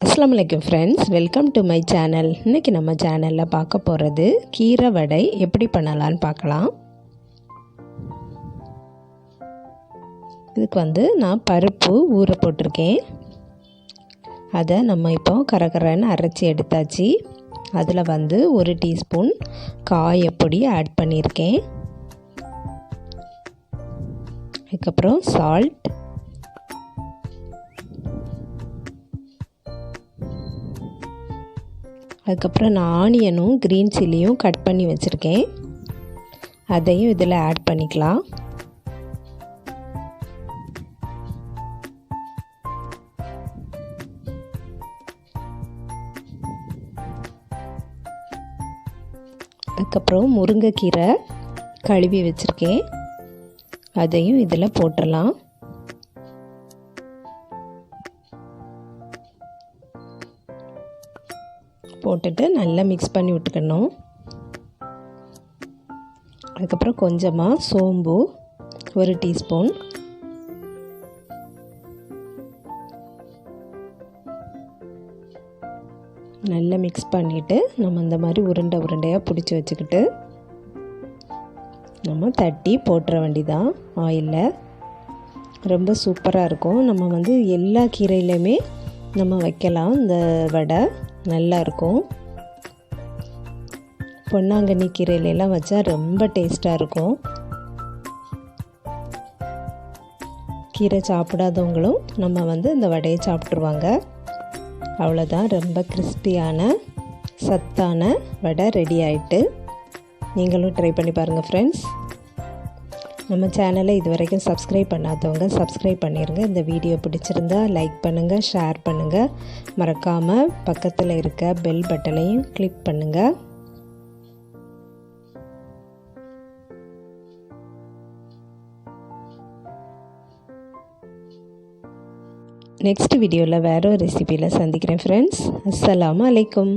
அஸ்ஸலாமு அலைக்கும் friends, welcome to my channel. இன்றைக்கி நம்ம சேனலில் பார்க்க போகிறது கீரை வடை எப்படி பண்ணலான்னு பார்க்கலாம். இதுக்கு நான் பருப்பு ஊற போட்டிருக்கேன். அதை நம்ம இப்போ கரகரன்னு அரைச்சி எடுத்தாச்சு. அதில் 1 டீஸ்பூன் காயப்பொடி ஆட் பண்ணியிருக்கேன். அதுக்கப்புறம் சால்ட், அதுக்கப்புறம் நான் ஆனியனும் க்ரீன் சில்லியும் கட் பண்ணி வச்சுருக்கேன். அதையும் இதில் ஆட் பண்ணிக்கலாம். அதுக்கப்புறம் முருங்கைக்கீரை கழுவி வச்சுருக்கேன். அதையும் இதில் போட்டுடலாம். போட்டுட்டு நல்லா மிக்ஸ் பண்ணி விட்டுக்கணும். அதுக்கப்புறம் கொஞ்சமாக சோம்பு 1 டீஸ்பூன், நல்லா மிக்ஸ் பண்ணிவிட்டு நம்ம இந்த மாதிரி உருண்டையாக பிடிச்சி வச்சுக்கிட்டு நம்ம தட்டி போட்டுற வேண்டிதான் ஆயிலில். ரொம்ப சூப்பராக இருக்கும். நம்ம எல்லா கீரையிலையுமே நம்ம வைக்கலாம். இந்த வடை நல்லா இருக்கும். பொன்னாங்கண்ணி கீரையிலெல்லாம் வச்சா ரொம்ப டேஸ்ட்டாக இருக்கும். கீரை சாப்பிடாதவங்களும் நம்ம இந்த வடையை சாப்பிட்ருவாங்க. அவ்வளோதான், ரொம்ப கிறிஸ்பியான சத்தான வடை ரெடி ஆகிட்டு. நீங்களும் ட்ரை பண்ணி பாருங்கள் ஃப்ரெண்ட்ஸ். நம்ம சேனலை இது வரைக்கும் சப்ஸ்கிரைப் பண்ணாதவங்க சப்ஸ்கிரைப் பண்ணிடுங்க. இந்த வீடியோ பிடிச்சிருந்தா லைக் பண்ணுங்கள், ஷேர் பண்ணுங்கள். மறக்காமல் பக்கத்தில் இருக்க பெல் பட்டனையும் கிளிக் பண்ணுங்கள். நெக்ஸ்ட் வீடியோவில் வேறு ஒரு ரெசிபியில் சந்திக்கிறேன் ஃப்ரெண்ட்ஸ். அஸ்ஸலாமு அலைக்கும்.